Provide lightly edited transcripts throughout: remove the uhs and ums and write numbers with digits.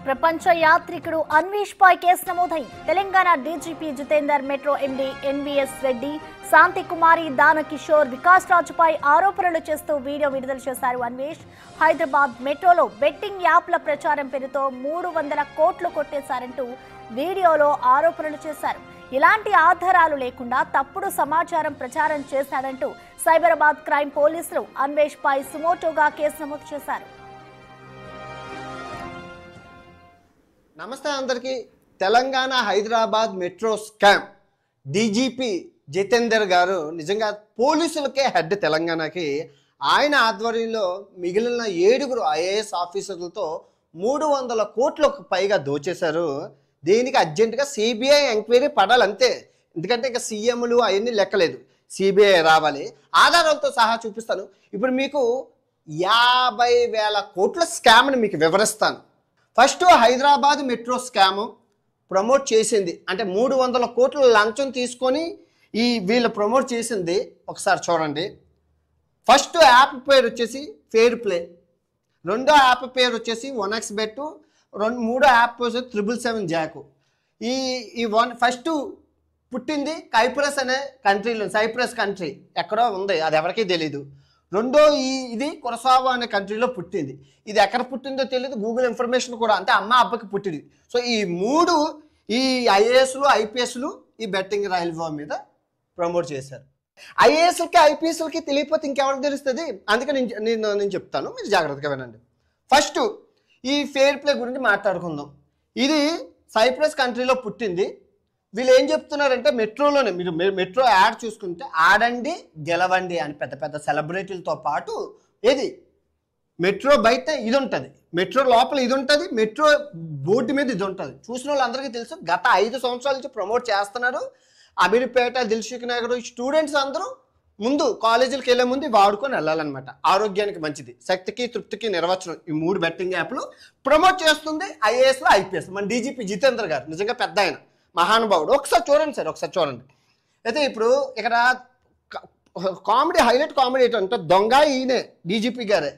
ప్రపంచ యాత్రికుడు అన్వేష్ పై కేసు నమోదైంది. Telangana DGP Jitender, metro MD NVS Reddy, Shanti Kumari, Dana Kishore, Vikas రాజుపై ఆరోపణలు చేస్తూ వీడియో విడుదల చేశారు అన్వేష్. హైదరాబాద్ మెట్రోలో బెట్టింగ్ యాప్ల ప్రచారం పేరుతో 300 కోట్లు కొట్టేశారంటూ వీడియోలో ఆరోపణలు చేశారు. ఇలాంటి ఆధారాలు లేకుండా తప్పుడు సమాచారం ప్రచారం చేశాడంటూ సైబరాబాద్ క్రైమ్ పోలీసులు అన్వేష్ పై సుమోటోగా కేసు నమోదు చేశారు. నమస్తే అందరికీ. Telangana Hyderabad metro scam DGP Jitender garu నిజంగా పోలీసులకే హెడ్ తెలంగాణకి. ఆయన ఆధ్వర్యంలో మిగిలిన 7 ఐఏఎస్ ఆఫీసర్లతో 300 కోట్లకు పైగా దోచేశారు. దీనికి అర్జెంటుగా సిబిఐ ఎంక్వైరీ పడాలంతే. ఎందుకంటే ఇంకా సీఎంలు అవన్నీ లెక్కలేదు, సిబిఐ రావాలి. ఆధారాలతో సహా చూపిస్తాను. ఇప్పుడు మీకు 50,000 కోట్ల స్కామ్ని మీకు వివరిస్తాను. First Hyderabad metro scam promote చేసింది అంటే 300 కోట్ల లంచం తీసుకొని వీళ్ళు ప్రమోట్ చేసింది ఒకసారి చూడండి. ఫస్ట్ యాప్ పేరు వచ్చేసి ఫెయిర్ ప్లే, రెండో యాప్ పేరు వచ్చేసి 1xBet, మూడో యాప్ వచ్చేసి 777 జాకు. ఫస్ట్ పుట్టింది కైప్రస్ అనే కంట్రీలో, సైప్రస్ కంట్రీ ఎక్కడో ఉంది, అది ఎవరికీ తెలీదు. రెండో ఇది కొరసావా అనే కంట్రీలో పుట్టింది. ఇది ఎక్కడ పుట్టిందో తెలియదు, గూగుల్ ఇన్ఫర్మేషన్ కూడా అంటే అమ్మ అబ్బకి పుట్టింది. సో ఈ 3 ఐఏఎస్లు ఐపీఎస్లు ఈ బెట్టింగ్ రైల్వే మీద ప్రమోట్ చేశారు. ఐఏఎస్లకి ఐపీఎస్లకి తెలియకపోతే ఇంకెవరికి తెలుస్తుంది? అందుకని నేను చెప్తాను, మీరు జాగ్రత్తగా వినండి. ఫస్ట్ ఈ ఫెయిర్ ప్లే గురించి మాట్లాడుకుందాం. ఇది సైప్రస్ కంట్రీలో పుట్టింది. వీళ్ళు ఏం చెప్తున్నారంటే మెట్రోలోనే మీరు మెట్రో యాడ్ చూసుకుంటే ఆడండి గెలవండి అని పెద్ద పెద్ద సెలబ్రిటీలతో పాటు ఏది మెట్రో బయట ఇది ఉంటుంది, మెట్రో లోపల ఇది ఉంటుంది, మెట్రో బోర్డు మీద ఇది ఉంటుంది. చూసిన వాళ్ళందరికీ తెలుసు. గత 5 సంవత్సరాల నుంచి ప్రమోట్ చేస్తున్నారు. అమీర్పేట, దిల్సుఖ్ నగర్ స్టూడెంట్స్ అందరూ ముందు కాలేజీలకు వెళ్ళే ముందు వాడుకొని వెళ్ళాలన్నమాట. ఆరోగ్యానికి మంచిది, శక్తికి తృప్తికి నిర్వచనం. ఈ 3 బెట్టింగ్ యాప్లు ప్రమోట్ చేస్తుంది ఐఏఎస్లో ఐపీఎస్. మన డీజీపీ జితేందర్ గారు నిజంగా పెద్ద ఆయన, మహానుభావుడు. ఒకసారి చూడండి సార్, ఒకసారి చూడండి. అయితే ఇప్పుడు ఇక్కడ కామెడీ, హైలైట్ కామెడీ ఏంటంటే దొంగ ఈయనే డీజీపీ గారే,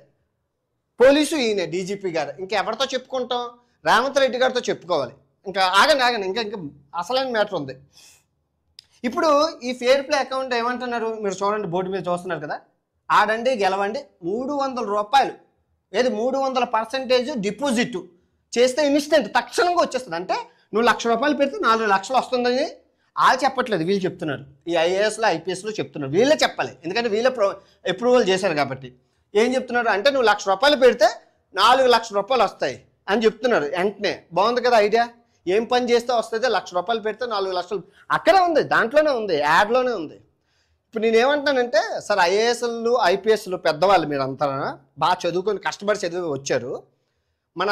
పోలీసు ఈయనే డీజీపీ గారు. ఇంకెవరితో చెప్పుకుంటాం? రేవంత్ రెడ్డి గారితో చెప్పుకోవాలి. ఇంకా ఆగండి ఇంకా అసలైన మ్యాటర్ ఉంది. ఇప్పుడు ఈ ఫెయిర్ ప్లే అకౌంట్ ఏమంటున్నారు మీరు చూడండి, బోర్డు మీద చూస్తున్నారు కదా. ఆడండి గెలవండి 300 రూపాయలు, ఏది 300% డిపాజిట్ చేస్తే ఇన్స్టెంట్ తక్షణంగా వచ్చేస్తుంది. అంటే నువ్వు 1,00,000 రూపాయలు పెడితే 4 లక్షలు వస్తుందని వాళ్ళు చెప్పట్లేదు, వీళ్ళు చెప్తున్నారు. ఈ ఐఏఎస్లో ఐపీఎస్లో చెప్తున్నారు, వీళ్ళే చెప్పాలి. ఎందుకంటే వీళ్ళే అప్రూవల్ చేశారు కాబట్టి. ఏం చెప్తున్నారు అంటే నువ్వు 1,00,000 రూపాయలు పెడితే 4 లక్షల రూపాయలు వస్తాయి అని చెప్తున్నారు. వెంటనే బాగుంది కదా ఐడియా. ఏం పని చేస్తే వస్తుంది? 1,00,000 రూపాయలు పెడితే 4 లక్షలు అక్కడే ఉంది, దాంట్లోనే ఉంది, యాడ్లోనే ఉంది. ఇప్పుడు నేనేమంటానంటే సార్, ఐఏఎస్లు ఐపీఎస్లు పెద్దవాళ్ళు మీరు అంతా బాగా చదువుకొని కష్టపడి చదివి వచ్చారు. మన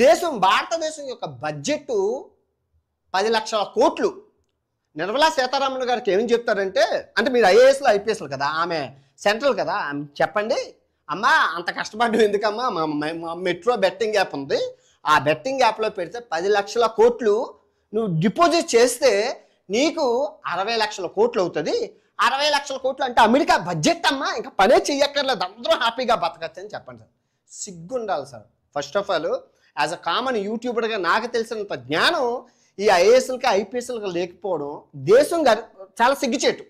దేశం, భారతదేశం యొక్క బడ్జెట్ 10 లక్షల కోట్లు. నిర్మలా సీతారామన్ గారికి ఏం చెప్తారంటే, అంటే మీరు ఐఏఎస్లు ఐపీఎస్లు కదా, ఆమె సెంట్రల్ కదా, చెప్పండి అమ్మా అంత కష్టపడ్డం ఎందుకమ్మా, మా మెట్రో బెట్టింగ్ యాప్ ఉంది, ఆ బెట్టింగ్ యాప్లో పెడితే 10 లక్షల కోట్లు నువ్వు డిపాజిట్ చేస్తే నీకు 60 లక్షల కోట్లు అవుతుంది. 60 లక్షల కోట్లు అంటే అమెరికా బడ్జెట్ అమ్మా, ఇంకా పనే చెయ్యక్కర్లేదు, అందరూ హ్యాపీగా బతకచ్చు అని చెప్పండి సార్. సిగ్గుండాలి sir. First of all as a common యూట్యూబర్గా నాకు తెలిసినంత జ్ఞానం ఈ ఐఏఎస్లకి ఐపీఎస్లకి లేకపోవడం దేశం చాలా సిగ్గుచేటు.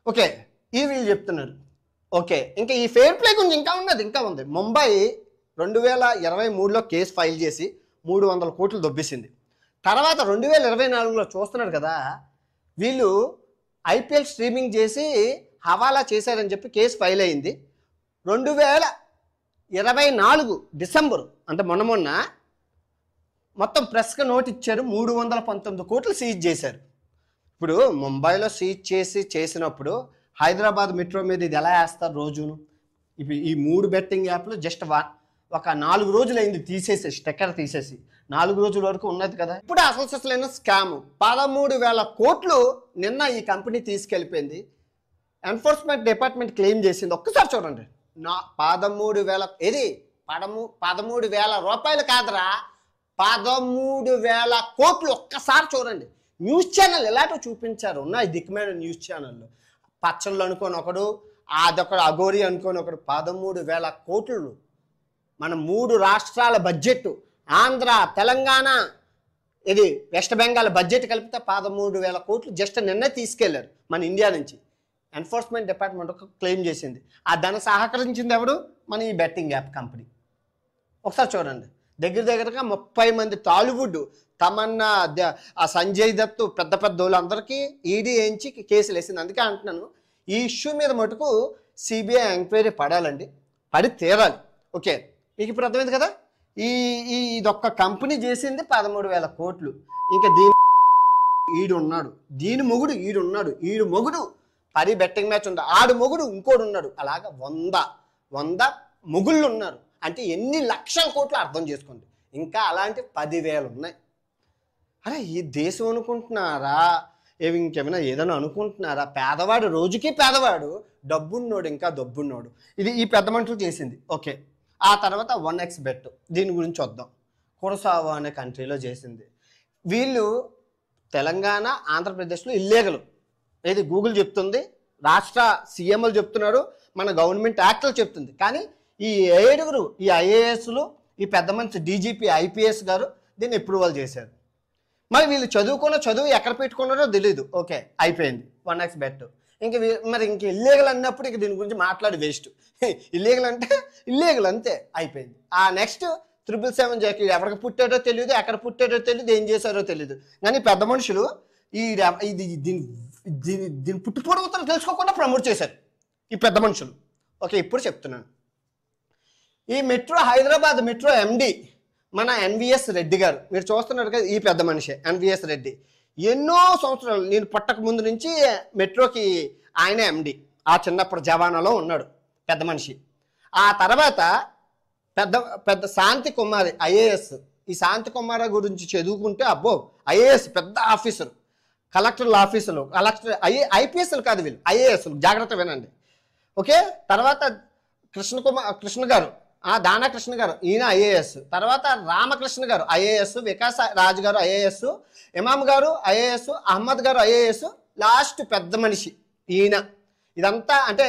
ఓకే, ఇది వీళ్ళు చెప్తున్నారు. ఓకే, ఇంకా ఈ ఫెయిర్ ప్లే గురించి ఇంకా ఉంది. ముంబై 2023లో కేసు ఫైల్ చేసి 300 కోట్లు దొబ్బేసింది. తర్వాత 2024లో చూస్తున్నారు కదా, వీళ్ళు ఐపీఎల్ స్ట్రీమింగ్ చేసి హవాలా చేశారని చెప్పి కేసు ఫైల్ అయింది. 2024 డిసెంబర్ అంటే మొన్న మొత్తం ప్రెస్గా నోట్ ఇచ్చారు, 319 కోట్లు సీజ్ చేశారు. ఇప్పుడు ముంబైలో సీజ్ చేసినప్పుడు హైదరాబాద్ మెట్రో మీద ఇది ఎలా వేస్తారు రోజును? ఇప్పుడు ఈ 3 బెట్టింగ్ యాప్లు జస్ట్ ఒక 4 రోజులు అయింది తీసేసి, స్టెక్కర్ తీసేసి 4 రోజుల వరకు ఉన్నది కదా. ఇప్పుడు అసలు స్కామ్ 13,000 కోట్లు నిన్న ఈ కంపెనీ తీసుకెళ్ళిపోయింది. ఎన్ఫోర్స్మెంట్ డిపార్ట్మెంట్ క్లెయిమ్ చేసింది. ఒక్కసారి చూడండి, 13,000 ఏది 13,000 రూపాయలు కాదురా, 13,000 కోట్లు. ఒక్కసారి చూడండి. న్యూస్ ఛానల్ ఎలాంటివి చూపించారు ఉన్నాయి దిక్కుమైన న్యూస్ ఛానల్లో. పచ్చళ్ళు అనుకోని ఒకడు, అదొకడు అఘోరి అనుకోని ఒకడు. 13,000 కోట్లు మన 3 రాష్ట్రాల బడ్జెట్ ఆంధ్ర, తెలంగాణ, ఇది వెస్ట్ బెంగాల్ బడ్జెట్ కలిపితే 13,000 కోట్లు జస్ట్ నిన్నే తీసుకెళ్లారు మన ఇండియా నుంచి. ఎన్ఫోర్స్మెంట్ డిపార్ట్మెంట్ ఒక క్లెయిమ్ చేసింది. ఆ ధన సహకరించింది ఎవరు? మన ఈ బెట్టింగ్ యాప్ కంపెనీ. ఒకసారి చూడండి, దగ్గరగా 30 మంది టాలీవుడ్, తమన్నా, ఆ సంజయ్ దత్, పెద్ద పెద్ద వాళ్ళందరికీ ఈడీ వేయించి కేసులు వేసింది. అందుకే అంటున్నాను, ఈ ఇష్యూ మీద మటుకు సిబిఐ ఎంక్వైరీ పడాలండి, పడి తీరాలి. ఓకే, మీకు ఇప్పుడు అర్థమైంది కదా. ఇదొక్క కంపెనీ చేసింది 13,000 కోట్లు. ఇంకా ఈడున్నాడు, దీని మొగుడు ఈడున్నాడు, ఈడు మొగుడు పరి బెట్టింగ్ మ్యాచ్ ఉంది, ఆడు మొగుడు ఇంకోడు ఉన్నాడు, అలాగా 100 మొగుళ్ళు ఉన్నారు. అంటే ఎన్ని లక్షల కోట్లు అర్థం చేసుకోండి. ఇంకా అలాంటి 10,000 ఉన్నాయి. అరే ఈ దేశం అనుకుంటున్నారా? ఇంకేమైనా ఏదైనా అనుకుంటున్నారా? పేదవాడు రోజుకి పేదవాడు, డబ్బున్నోడు ఇంకా డబ్బున్నోడు. ఇది ఈ పెద్ద మనుషులు చేసింది. ఓకే, ఆ తర్వాత 1x బెట్, దీని గురించి వద్దాం. కురసావా అనే కంట్రీలో చేసింది. వీళ్ళు తెలంగాణ, ఆంధ్రప్రదేశ్లో ఇల్లీగల్. ఏది గూగుల్ చెప్తుంది, రాష్ట్ర సీఎంలు చెప్తున్నారు, మన గవర్నమెంట్ యాక్ట్లు చెప్తుంది. కానీ ఈ 7 ఈ ఐఏఎస్లు, ఈ పెద్ద మనిషి డీజీపీ ఐపీఎస్ గారు దీన్ని అప్రూవల్ చేశారు. మరి వీళ్ళు చదువుకున్న చదువు ఎక్కడ పెట్టుకున్నారో తెలీదు. ఓకే, అయిపోయింది 1x బెట్. ఇంక ఇల్లీగల్ అన్నప్పుడు ఇంక దీని గురించి మాట్లాడి వేస్ట్. ఇల్లీగల్ అంటే ఇల్లీగల్ అంతే, అయిపోయింది. ఆ నెక్స్ట్ 777 జాకీ ఎవరికి పుట్టాడో తెలియదు, ఎక్కడ పుట్టాడో తెలియదు, ఏం చేశారో తెలియదు. కానీ పెద్ద మనుషులు దీని పుట్టుపూర్వతలు తెలుసుకోకుండా ప్రమోట్ చేశారు ఈ పెద్ద మనుషులు. ఓకే, ఇప్పుడు చెప్తున్నాను. ఈ మెట్రో, హైదరాబాద్ మెట్రో ఎండి మన ఎన్విఎస్ రెడ్డి గారు, మీరు చూస్తున్నారు కదా, ఈ పెద్ద మనిషి ఎన్విఎస్ రెడ్డి. ఎన్నో సంవత్సరాలు, నేను పుట్టక ముందు నుంచి మెట్రోకి ఆయన ఎండి. ఆ చిన్నప్పుడు జవానాలో ఉన్నాడు పెద్ద మనిషి. ఆ తర్వాత పెద్ద శాంతి కుమారి ఐఏఎస్. ఈ శాంతి కుమారి గురించి చదువుకుంటే అబ్బో, ఐఏఎస్ పెద్ద ఆఫీసర్, కలెక్టర్ల ఆఫీసులు, ఐపీఎస్లు కాదు వీళ్ళు, ఐఏఎస్లు. జాగ్రత్త వినండి. ఓకే, తర్వాత కృష్ణ గారు, దానా కృష్ణ గారు, ఈయన ఐఏఎస్. తర్వాత రామకృష్ణ గారు ఐఏఎస్, వికాస్ రాజు గారు ఐఏఎస్, ఇమామ్ గారు ఐఏఎస్, అహ్మద్ గారు ఐఏఎస్, లాస్ట్ పెద్ద మనిషి ఈయన. ఇదంతా అంటే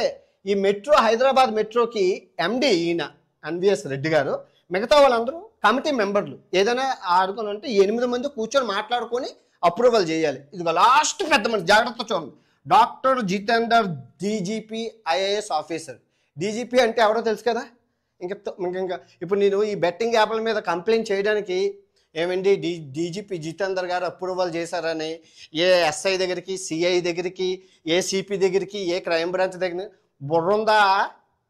ఈ మెట్రో, హైదరాబాద్ మెట్రోకి ఎండి ఈయన ఎన్విఎస్ రెడ్డి గారు. మిగతా వాళ్ళందరూ కమిటీ మెంబర్లు. ఏదైనా ఆడుకొని ఉంటే 8 మంది కూర్చొని మాట్లాడుకొని అప్రూవల్ చేయాలి. ఇది లాస్ట్ పెద్ద మనిషి, జాగ్రత్త చూడండి. Doctor Jitender, DGP IAS officer. DGP అంటే ఎవరో తెలుసు కదా. ఇంకా ఇప్పుడు నేను ఈ బెట్టింగ్ యాప్ల మీద కంప్లైంట్ చేయడానికి ఏమండి డీజీపీ జితేందర్ గారు అప్రూవల్ చేశారని ఏ ఎస్ఐ దగ్గరికి, సిఐ దగ్గరికి, ఏ సిపి దగ్గరికి, ఏ క్రైమ్ బ్రాంచ్ దగ్గర బుర్రుందా?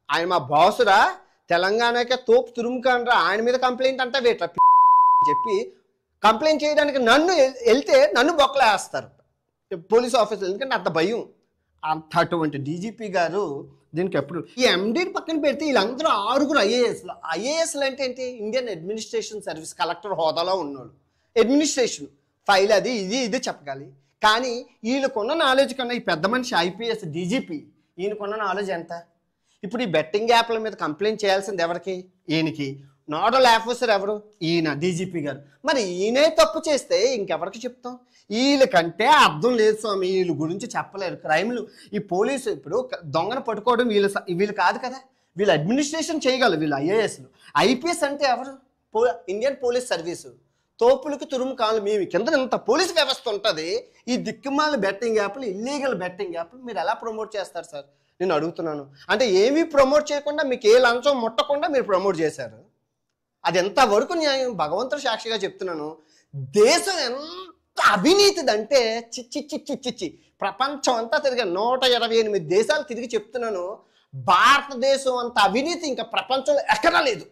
ఆయన మా బాసురా, తెలంగాణకే తోపు తురుముకానరా, ఆయన మీద కంప్లైంట్ అంటే వేట చెప్పి కంప్లైంట్ చేయడానికి నన్ను వెళ్తే నన్ను బొక్కలేస్తారు పోలీస్ ఆఫీసర్. ఎందుకంటే అంత భయం. అటువంటి డీజీపీ గారు దీనికి ఎప్పుడు ఈ ఎండీని పక్కన పెడితే వీళ్ళందరూ 6 ఐఏఎస్లు. ఐఏఎస్లు అంటే ఏంటి? ఇండియన్ అడ్మినిస్ట్రేషన్ సర్వీస్, కలెక్టర్ హోదాలో ఉన్నోళ్ళు. అడ్మినిస్ట్రేషన్ ఫైల్ అది ఇది చెప్పగాలి. కానీ వీళ్ళకున్న నాలెడ్జ్ కన్నా ఈ పెద్ద మనిషి ఐపీఎస్ డీజీపీ ఈయనకున్న నాలెడ్జ్ ఎంత? ఇప్పుడు ఈ బెట్టింగ్ యాప్ల మీద కంప్లైంట్ చేయాల్సింది ఎవరికి? ఈయనకి. నోడల్ ఆఫీసర్ ఎవరు? ఈయన డీజీపీ గారు. మరి ఈయనే తప్పు చేస్తే ఇంకెవరికి చెప్తాం? వీళ్ళకంటే అర్థం లేదు స్వామి, వీళ్ళ గురించి చెప్పలేరు. క్రైమ్లు ఈ పోలీసు ఇప్పుడు దొంగను పట్టుకోవడం వీళ్ళు కాదు కదా, వీళ్ళు అడ్మినిస్ట్రేషన్ చేయగలరు వీళ్ళు ఐఏఎస్లు. ఐపీఎస్ అంటే ఎవరు? Indian police service. తోపులకి తురుము కాలు మేము కింద ఇంత పోలీస్ వ్యవస్థ ఉంటుంది. ఈ దిక్కుమాల బెట్టింగ్ యాప్లు, ఇల్లీగల్ బెట్టింగ్ యాప్లు మీరు ఎలా ప్రమోట్ చేస్తారు సార్? నేను అడుగుతున్నాను. అంటే ఏమీ ప్రమోట్ చేయకుండా, మీకు ఏ లంచం ముట్టకుండా మీరు ప్రమోట్ చేశారు. అది ఎంతవరకు న్యాయం? భగవంతుడు సాక్షిగా చెప్తున్నాను. దేశం ఎంత అవినీతిదంటే చిచ్చి ప్రపంచం అంతా తిరిగి 128 దేశాలు తిరిగి చెప్తున్నాను. భారతదేశం అంత అవినీతి ఇంకా ప్రపంచంలో ఎక్కడా లేదు.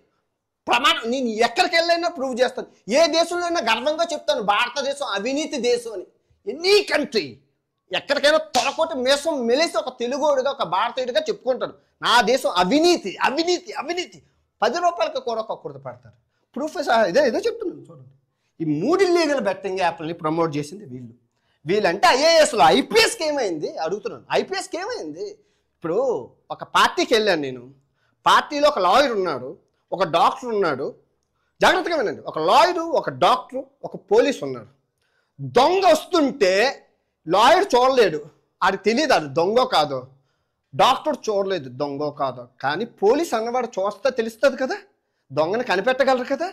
ప్రమాణం నేను ఎక్కడికి వెళ్ళైనా ప్రూవ్ చేస్తాను. ఏ దేశంలో అయినా గర్వంగా చెప్తాను భారతదేశం అవినీతి దేశం అని. ఎనీ కంట్రీ ఎక్కడికైనా తొలకోటి మేసం మెలేసి ఒక తెలుగుడిగా, ఒక భారతీయుడిగా చెప్పుకుంటాడు నా దేశం అవినీతి అవినీతి అవినీతి. 10 రూపాయలకి కూర కుర్త పడతారు. ప్రూఫ్ ఇదే చెప్తున్నాను చూడండి. ఈ 3 ఇల్లీగల్ బెట్టింగ్ యాప్లని ప్రమోట్ చేసింది వీళ్ళంటే ఐఏఎస్లో. ఐపీఎస్కి ఏమైంది అడుగుతున్నాను. ఐపీఎస్కి ఏమైంది? ఇప్పుడు ఒక పార్టీకి వెళ్ళాను నేను. పార్టీలో ఒక లాయర్ ఉన్నాడు, ఒక డాక్టర్ ఉన్నాడు. జాగ్రత్తగా వినండి. ఒక లాయరు, ఒక డాక్టరు, ఒక పోలీసు ఉన్నాడు. దొంగ వస్తుంటే లాయర్ చూడలేడు, ఆడికి తెలియదు అది దొంగ కాదో. డాక్టర్ చూడలేదు దొంగ కాదో. కానీ పోలీస్ అన్నవాడు చూస్తే తెలుస్తుంది కదా, దొంగని కనిపెట్టగలరు కదా.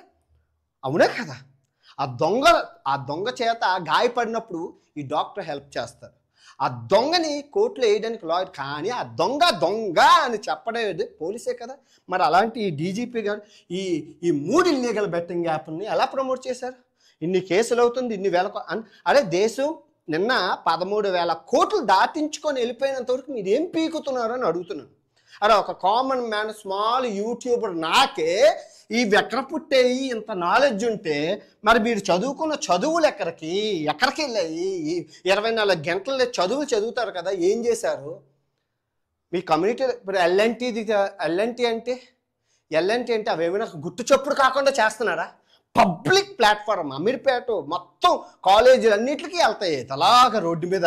అవునా కదా? ఆ దొంగ చేత గాయపడినప్పుడు ఈ డాక్టర్ హెల్ప్ చేస్తారు. ఆ దొంగని కోర్టులో వేయడానికి లాయర్, కానీ ఆ దొంగ అని చెప్పడం పోలీసే కదా. మరి అలాంటి ఈ డీజీపీ గారు ఈ ఈ 3 ఇల్లీగల్ బెట్టింగ్ యాప్ని ఎలా ప్రమోట్ చేశారు? ఇన్ని కేసులు అవుతుంది, ఇన్ని వేల అరే దేశం నిన్న 13,000 కోట్లు దాటించుకొని వెళ్ళిపోయినంత వరకు మీరు ఏం పీకుతున్నారు అని అడుగుతున్నాను. అరే ఒక కామన్ మ్యాన్, స్మాల్ యూట్యూబర్ నాకే ఈ వెక్ర పుట్టేయి ఇంత నాలెడ్జ్ ఉంటే మరి మీరు చదువుకున్న చదువులు ఎక్కడికి వెళ్ళాయి? 24 గంటల చదువులు చదువుతారు కదా, ఏం చేశారు? మీ కమ్యూనిటీ ఇప్పుడు ఎల్ఎన్టీ అంటే అవేమైనా గుట్టు చప్పుడు కాకుండా చేస్తున్నారా? పబ్లిక్ ప్లాట్ఫామ్ అమీర్పేట మొత్తం కాలేజీలు అన్నింటికి వెళ్తాయి, అలాగా రోడ్డు మీద